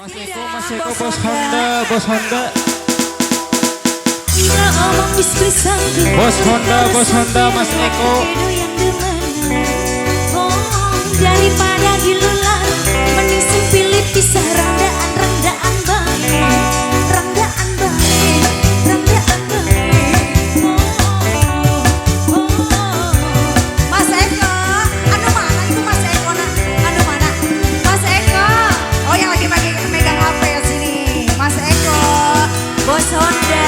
Mas Eko bos Honda, bos Honda. Bos Honda, Mas Eko. Daripada dilular, mending pilih pisah randaan banget. Bos Honda.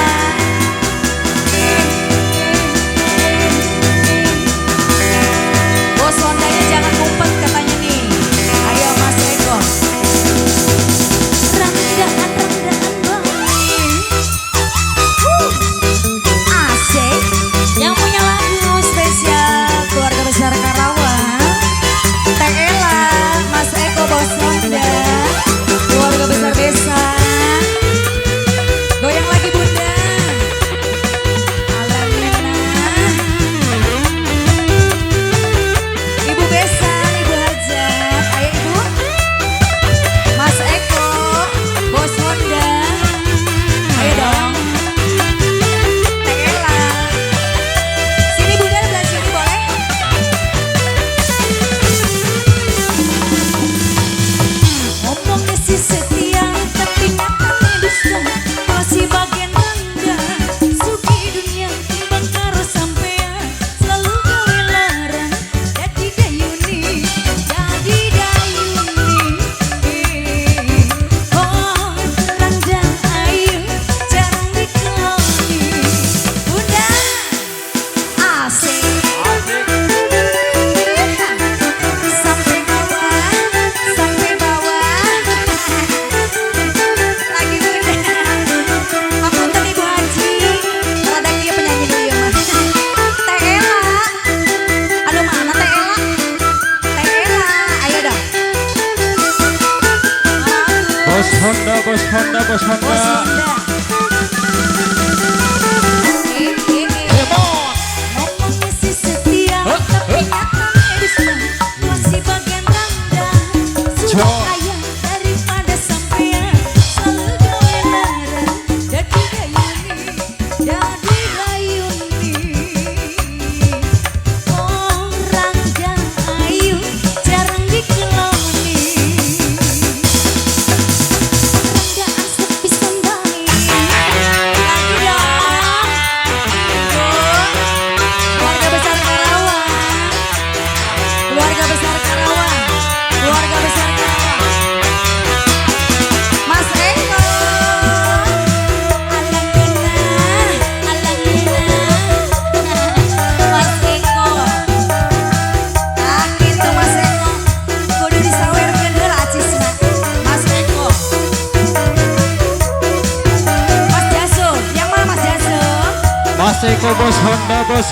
Mas Eko bos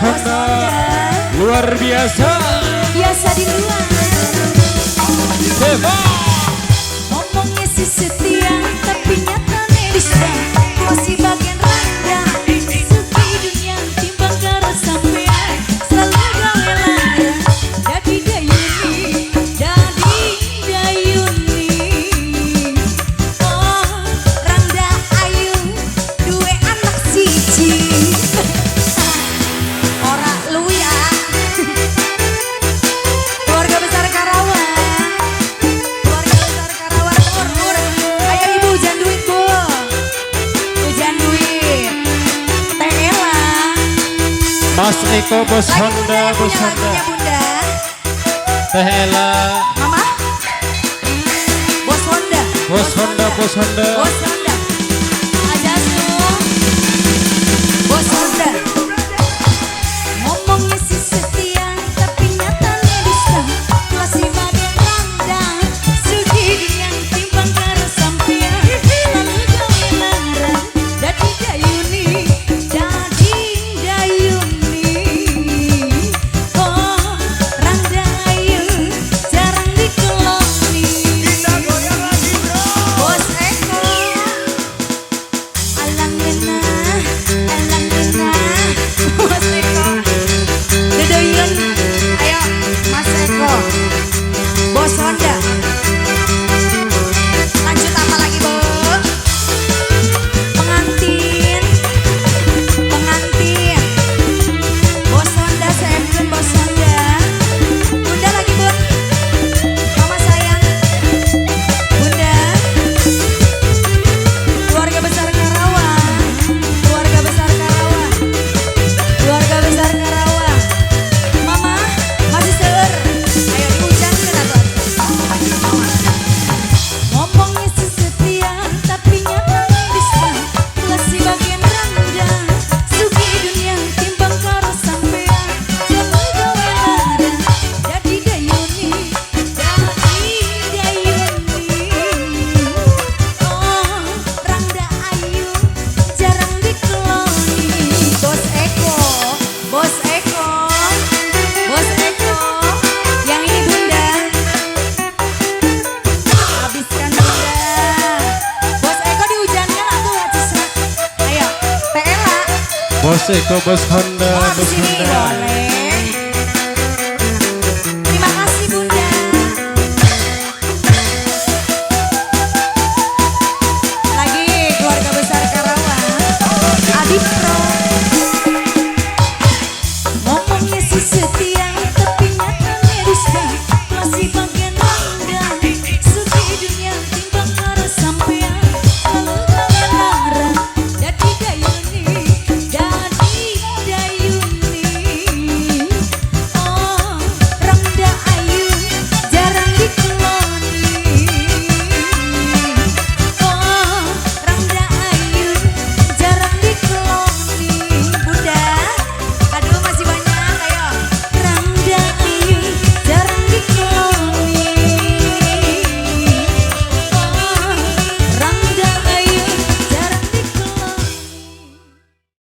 Honda, luar biasa. Biasa di luar. Ngomongnya si setia, tapi nyatanya bisa masih bagian rendah. Sepi dunia timbang karo sampean, selalu gawe lara. Dadi dayuni. Oh, Rangga Ayu, duwe anak siji. Mas Eko bos Honda, bos Honda. Teh Ella. Mama. Bos Honda. Bos Honda, bos Honda. Bos Honda. Ajasu. Bos Honda. Ngomongnya si setia, tapi nyatanya bisa masih bagian randang. Sugi yang timbang karo sampean, selalu gawe lara. Dadi dayuni. Bos Eko bos Honda Oh, di bos sini Honda boleh.